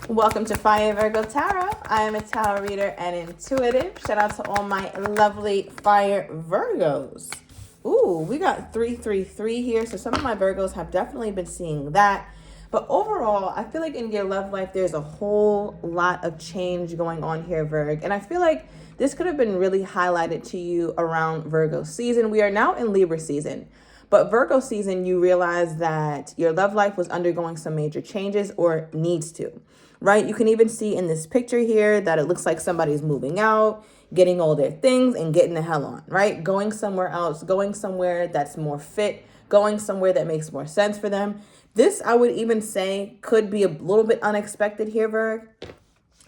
Welcome to Fire Virgo Tarot. I am a tarot reader and intuitive. Shout out to all my lovely Fire Virgos. Ooh, we got 333 here. So some of my Virgos have definitely been seeing that. But overall, I feel like in your love life, there's a whole lot of change going on here, Virg. And I feel like this could have been really highlighted to you around Virgo season. We are now in Libra season. But Virgo season, you realize that your love life was undergoing some major changes or needs to, right? You can even see in this picture here that it looks like somebody's moving out, getting all their things and getting the hell on, right? Going somewhere else, going somewhere that's more fit, going somewhere that makes more sense for them. This, I would even say, could be a little bit unexpected here, Virg.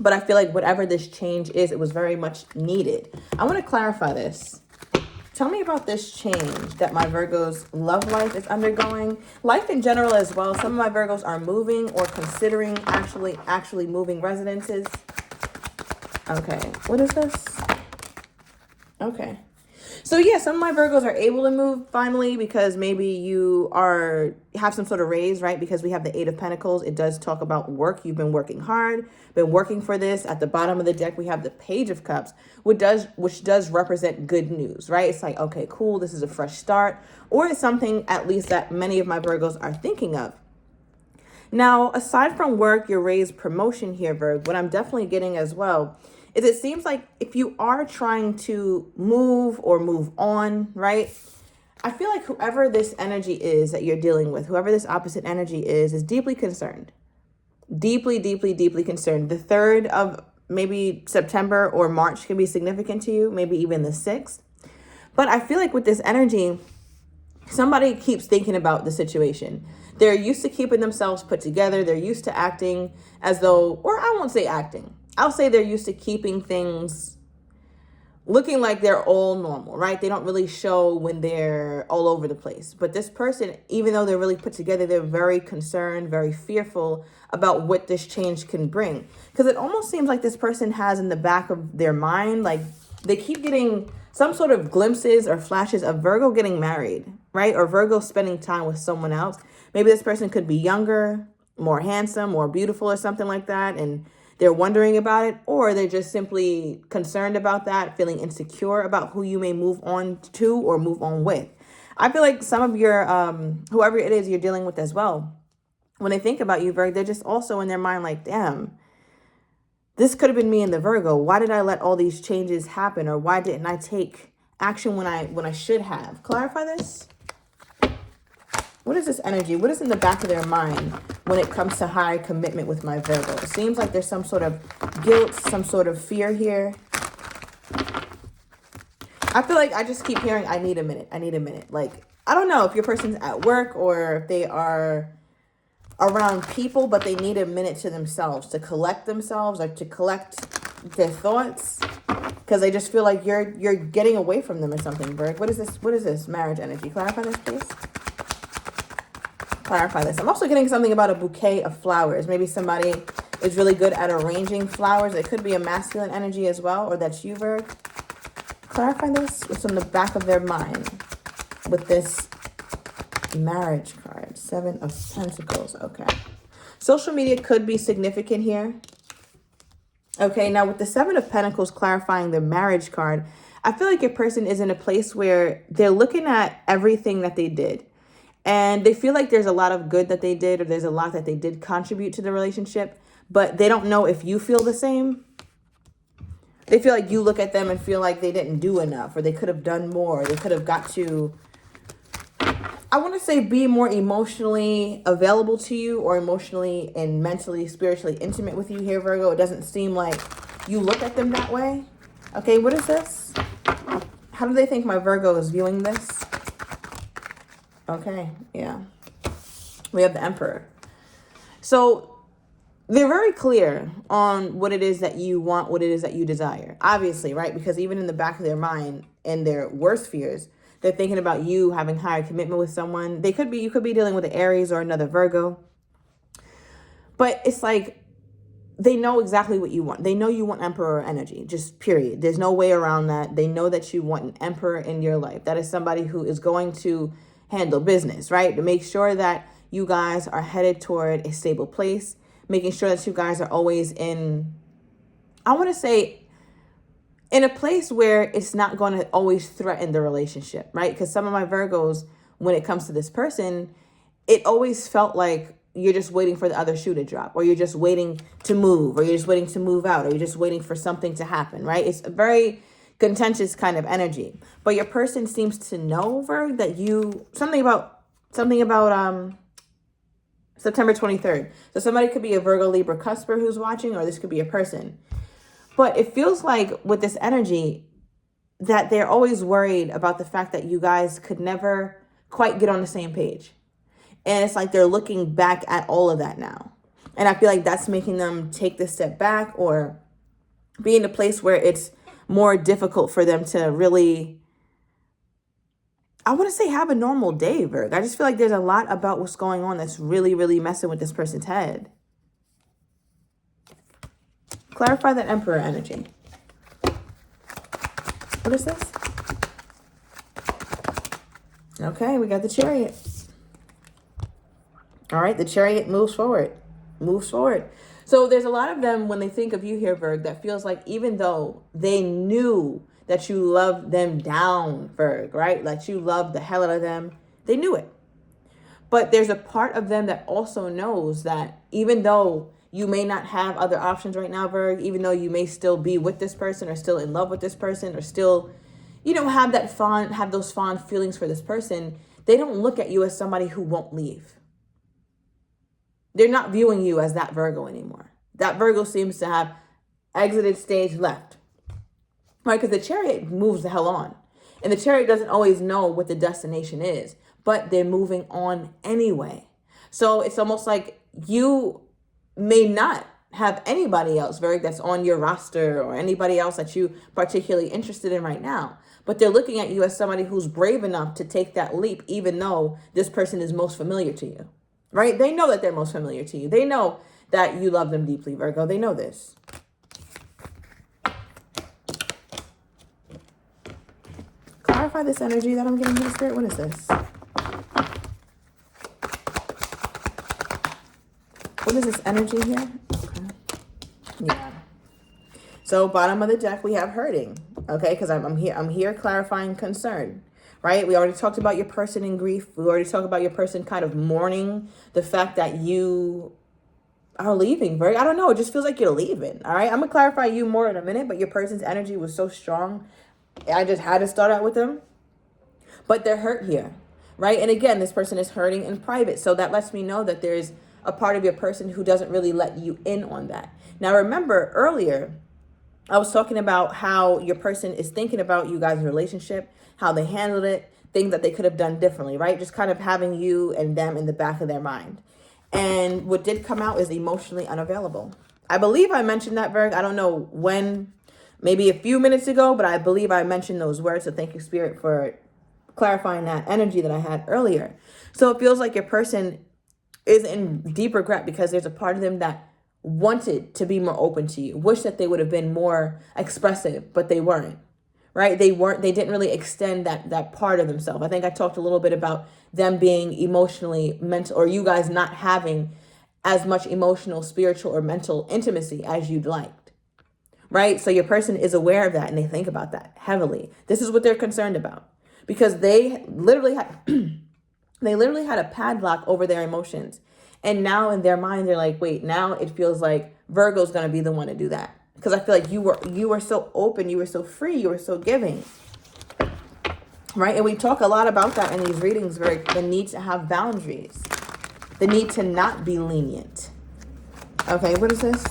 But I feel like whatever this change is, it was very much needed. I want to clarify this. Tell me about this change that my Virgo's love life is undergoing. Life in general as well. Some of my Virgos are moving or considering actually moving residences. Okay, what is this? Okay. So yeah, some of my Virgos are able to move finally because maybe you have some sort of raise, right? Because we have the Eight of Pentacles. It does talk about work. You've been working hard, been working for this. At the bottom of the deck, we have the Page of Cups, which does represent good news, right? It's like, okay, cool, this is a fresh start. Or it's something at least that many of my Virgos are thinking of. Now, aside from work, your raised promotion here, Virg, what I'm definitely getting as well is it seems like if you are trying to move or move on, right? I feel like whoever this energy is that you're dealing with, whoever this opposite energy is deeply concerned. Deeply, deeply, deeply concerned. The 3rd of maybe September or March can be significant to you, maybe even the 6th. But I feel like with this energy, somebody keeps thinking about the situation. They're used to keeping themselves put together. They're used to acting as though, or I won't say acting. I'll say they're used to keeping things looking like they're all normal, right? They don't really show when they're all over the place. But this person, even though they're really put together, they're very concerned, very fearful about what this change can bring. Because it almost seems like this person has in the back of their mind, like they keep getting some sort of glimpses or flashes of Virgo getting married, right? Or Virgo spending time with someone else. Maybe this person could be younger, more handsome, more beautiful or something like that. And they're wondering about it, or they're just simply concerned about that, feeling insecure about who you may move on to or move on with. I feel like some of your, whoever it is you're dealing with as well, when they think about you, Virgo, they're just also in their mind like, damn, this could have been me in the Virgo. Why did I let all these changes happen? Or why didn't I take action when I should have? Clarify this. What is this energy? What is in the back of their mind when it comes to high commitment with my Virgo? It seems like there's some sort of guilt, some sort of fear here. I feel like I just keep hearing, I need a minute. I need a minute. Like, I don't know if your person's at work or if they are around people, but they need a minute to themselves, to collect themselves or to collect their thoughts. Because they just feel like you're getting away from them or something, Virgo. What is this? What is this marriage energy? Clarify this, please. Clarify this. I'm also getting something about a bouquet of flowers. Maybe somebody is really good at arranging flowers. It could be a masculine energy as well, or that's you, Virg. Clarify this. What's on the back of their mind with this marriage card? 7 of Pentacles. Okay. Social media could be significant here. Okay, now with the 7 of Pentacles clarifying the marriage card, I feel like your person is in a place where they're looking at everything that they did. And they feel like there's a lot of good that they did, or there's a lot that they did contribute to the relationship, but they don't know if you feel the same. They feel like you look at them and feel like they didn't do enough, or they could have done more. They could have got to, I want to say, be more emotionally available to you, or emotionally and mentally, spiritually intimate with you here, Virgo. It doesn't seem like you look at them that way. Okay, what is this? How do they think my Virgo is viewing this? Okay, yeah. We have the Emperor. So they're very clear on what it is that you want, what it is that you desire. Obviously, right? Because even in the back of their mind and their worst fears, they're thinking about you having higher commitment with someone. You could be dealing with an Aries or another Virgo. But it's like they know exactly what you want. They know you want Emperor energy, just period. There's no way around that. They know that you want an Emperor in your life. That is somebody who is going to handle business, right? To make sure that you guys are headed toward a stable place, making sure that you guys are always in, I want to say, in a place where it's not going to always threaten the relationship, right? Because some of my Virgos, when it comes to this person, it always felt like you're just waiting for the other shoe to drop, or you're just waiting to move, or you're just waiting to move out, or you're just waiting for something to happen, right? It's a very contentious kind of energy. But your person seems to know, Virg, that you, something about September 23rd. So somebody could be a Virgo Libra cusper who's watching, or this could be a person. But it feels like with this energy that they're always worried about the fact that you guys could never quite get on the same page. And it's like they're looking back at all of that now. And I feel like that's making them take this step back, or be in a place where it's more difficult for them to really, I want to say, have a normal day, Virg. I just feel like there's a lot about what's going on that's really, really messing with this person's head. Clarify that Emperor energy. What is this? Okay, we got the Chariot. All right, the Chariot moves forward. Moves forward. So there's a lot of them, when they think of you here, Virg, that feels like even though they knew that you loved them down, Virg, right? Like you loved the hell out of them. They knew it. But there's a part of them that also knows that even though you may not have other options right now, Virg, even though you may still be with this person, or still in love with this person, or still, have those fond feelings for this person, they don't look at you as somebody who won't leave. They're not viewing you as that Virgo anymore. That Virgo seems to have exited stage left, right? Because the Chariot moves the hell on. And the Chariot doesn't always know what the destination is, but they're moving on anyway. So it's almost like you may not have anybody else, Virgo, that's on your roster, or anybody else that you particularly interested in right now. But they're looking at you as somebody who's brave enough to take that leap, even though this person is most familiar to you. Right? They know that they're most familiar to you. They know that you love them deeply, Virgo. They know this. Clarify this energy that I'm getting here, Spirit. What is this? What is this energy here? Okay. Yeah. So bottom of the deck, we have hurting. Okay, because I'm here clarifying concern. Right? We already talked about your person in grief. We already talked about your person kind of mourning the fact that you are leaving, Virgo. I don't know. It just feels like you're leaving. All right. I'm going to clarify you more in a minute, but your person's energy was so strong. I just had to start out with them. But they're hurt here. Right? And again, this person is hurting in private. So that lets me know that there's a part of your person who doesn't really let you in on that. Now, remember earlier, I was talking about how your person is thinking about you guys' relationship, how they handled it, things that they could have done differently, right? Just kind of having you and them in the back of their mind. And what did come out is emotionally unavailable. I believe I mentioned that, Virg. I don't know when, maybe a few minutes ago, but I believe I mentioned those words. So thank you, Spirit, for clarifying that energy that I had earlier. So it feels like your person is in deep regret because there's a part of them that wanted to be more open to you, wish that they would have been more expressive, but they weren't. Right? They didn't really extend that part of themselves. I think I talked a little bit about them being emotionally mental, or you guys not having as much emotional, spiritual, or mental intimacy as you'd liked. Right? So your person is aware of that, and they think about that heavily. This is what they're concerned about, because they literally had a padlock over their emotions. And now in their mind, they're like, wait, now it feels like Virgo's going to be the one to do that. Because I feel like you were so open, you were so free, you were so giving. Right? And we talk a lot about that in these readings, the need to have boundaries. The need to not be lenient. Okay, what is this?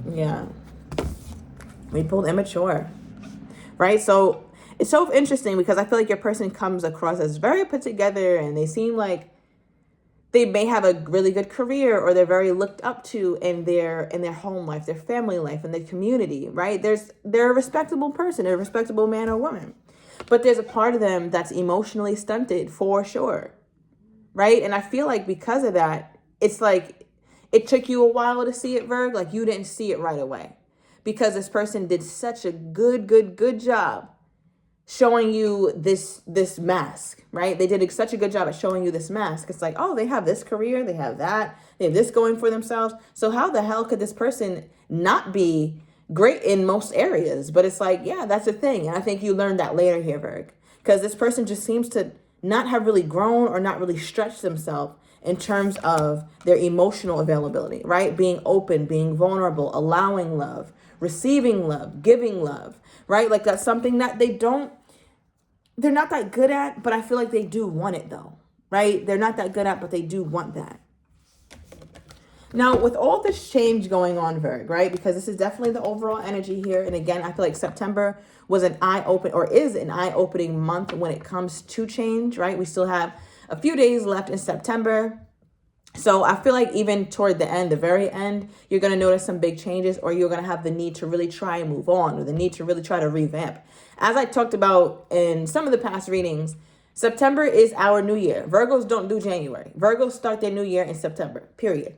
Yeah. We pulled immature. Right? So it's so interesting because I feel like your person comes across as very put together, and they seem like they may have a really good career, or they're very looked up to in their home life, their family life, and their community, right? They're a respectable person, a respectable man or woman. But there's a part of them that's emotionally stunted for sure, right? And I feel like because of that, it's like it took you a while to see it, Virg. Like you didn't see it right away because this person did such a good job showing you this mask, right? They did such a good job at showing you this mask. It's like, oh, they have this career, they have that, they have this going for themselves. So how the hell could this person not be great in most areas? But it's like, yeah, that's a thing. And I think you learned that later here, Virg, because this person just seems to not have really grown or not really stretched themselves in terms of their emotional availability, right? Being open, being vulnerable, allowing love, receiving love, giving love, right? Like that's something that they're not that good at, but I feel like they do want it though, right? They're not that good at, but they do want that. Now, with all this change going on, Virg, right? Because this is definitely the overall energy here. And again, I feel like September was an is an eye-opening month when it comes to change, right? We still have a few days left in September. So I feel like even toward the end, the very end, you're going to notice some big changes, or you're going to have the need to really try and move on, or the need to really try to revamp. As I talked about in some of the past readings, September is our new year. Virgos don't do January. Virgos start their new year in September, period.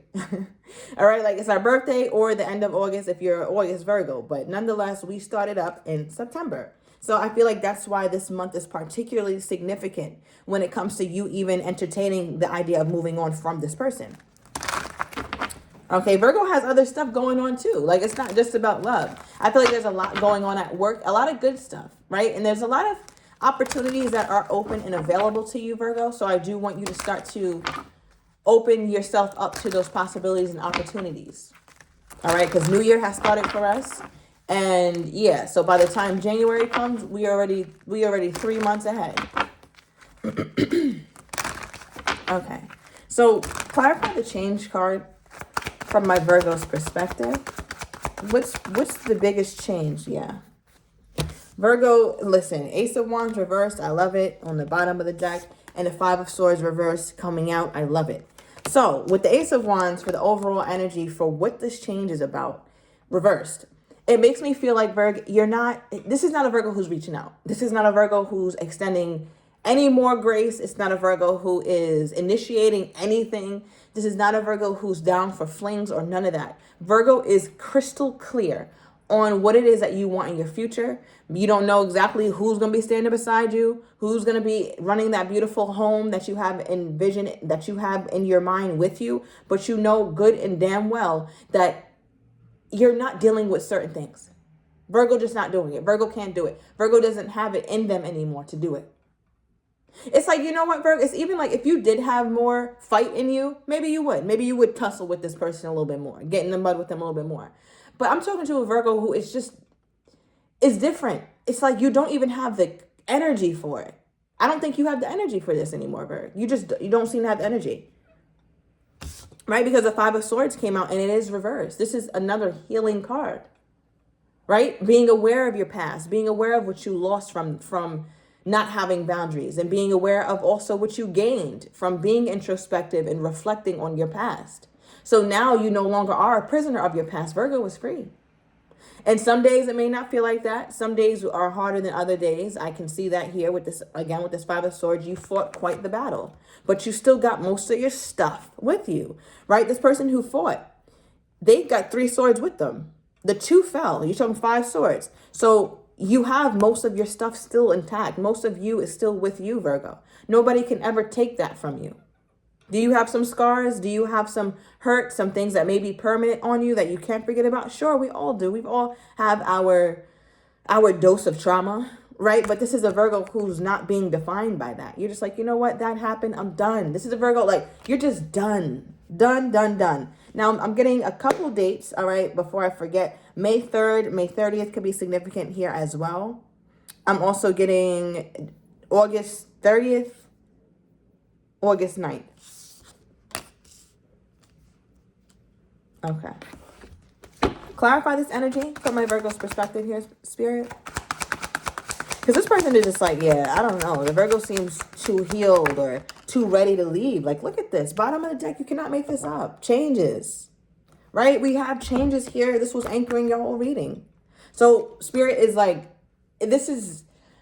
All right, like it's our birthday or the end of August if you're August Virgo. But nonetheless, we started up in September. So I feel like that's why this month is particularly significant when it comes to you even entertaining the idea of moving on from this person. Okay, Virgo has other stuff going on too. Like it's not just about love. I feel like there's a lot going on at work, a lot of good stuff, right? And there's a lot of opportunities that are open and available to you, Virgo. So I do want you to start to open yourself up to those possibilities and opportunities. All right, because New Year has started for us. And yeah, so by the time January comes, we already 3 months ahead. Okay, so clarify the change card from my Virgo's perspective. What's the biggest change? Yeah. Virgo, listen, Ace of Wands reversed. I love it on the bottom of the deck. And the Five of Swords reversed coming out. I love it. So with the Ace of Wands for the overall energy for what this change is about, reversed. It makes me feel like, Virg, this is not a Virgo who's reaching out. This is not a Virgo who's extending any more grace. It's not a Virgo who is initiating anything. This is not a Virgo who's down for flings or none of that. Virgo is crystal clear on what it is that you want in your future. You don't know exactly who's going to be standing beside you, who's going to be running that beautiful home that you have envisioned, that you have in your mind with you, but you know good and damn well that you're not dealing with certain things. Virgo just not doing it. Virgo can't do it. Virgo doesn't have it in them anymore to do it. It's like, you know what, Virgo? It's even like if you did have more fight in you, maybe you would. Maybe you would tussle with this person a little bit more, get in the mud with them a little bit more. But I'm talking to a Virgo who is different. It's like you don't even have the energy for it. I don't think you have the energy for this anymore, Virgo. You don't seem to have the energy. Right? Because the Five of Swords came out and it is reversed. This is another healing card. Right? Being aware of your past, being aware of what you lost from not having boundaries, and being aware of also what you gained from being introspective and reflecting on your past. So now you no longer are a prisoner of your past. Virgo is free. And some days it may not feel like that. Some days are harder than other days. I can see that here with this, again, with this Five of Swords. You fought quite the battle, but you still got most of your stuff with you, right? This person who fought, they got 3 swords with them. The 2 fell. You're talking 5 swords. So you have most of your stuff still intact. Most of you is still with you, Virgo. Nobody can ever take that from you. Do you have some scars? Do you have some hurt, some things that may be permanent on you that you can't forget about? Sure, we all do. We've all have our dose of trauma, right? But this is a Virgo who's not being defined by that. You're just like, you know what? That happened. I'm done. This is a Virgo, like, you're just done. Done. Now, I'm getting a couple dates, all right, before I forget. May 3rd, May 30th could be significant here as well. I'm also getting August 30th, August 9th. Okay. Clarify this energy from my Virgo's perspective here, Spirit. Because this person is just like, yeah, I don't know. The Virgo seems too healed or too ready to leave. Like, look at this. Bottom of the deck, you cannot make this up. Changes. Right? We have changes here. This was anchoring your whole reading. So Spirit is like,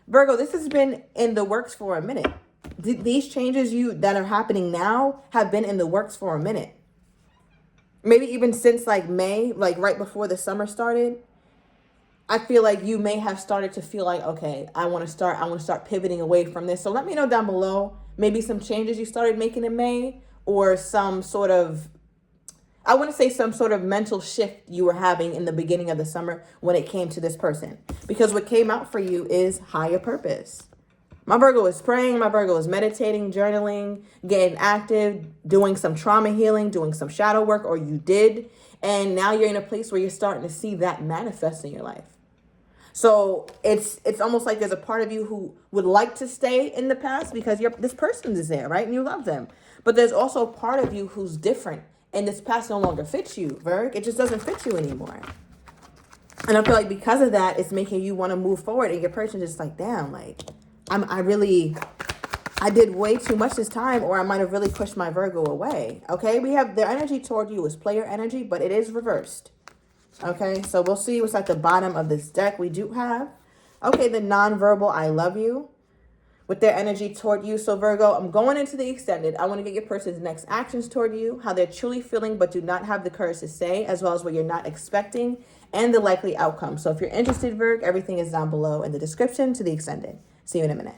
Virgo, this has been in the works for a minute. These changes that are happening now have been in the works for a minute. Maybe even since like May, like right before the summer started. I feel like you may have started to feel like, okay, I want to start pivoting away from this. So let me know down below, maybe some changes you started making in May, or some sort of, I want to say some sort of mental shift you were having in the beginning of the summer when it came to this person. Because what came out for you is higher purpose. My Virgo is praying, my Virgo is meditating, journaling, getting active, doing some trauma healing, doing some shadow work, or you did. And now you're in a place where you're starting to see that manifest in your life. So it's almost like there's a part of you who would like to stay in the past because this person is there, right? And you love them. But there's also a part of you who's different, and this past no longer fits you, Virg. It just doesn't fit you anymore. And I feel like because of that, it's making you want to move forward, and your person is like, damn, like I did way too much this time, or I might have really pushed my Virgo away. Okay, we have their energy toward you is player energy, but it is reversed. Okay, so we'll see what's at the bottom of this deck. We do have, okay, the nonverbal I love you with their energy toward you. So Virgo, I'm going into the extended. I want to get your person's next actions toward you, how they're truly feeling but do not have the courage to say, as well as what you're not expecting, and the likely outcome. So if you're interested, Virg, everything is down below in the description to the extended. See you in a minute.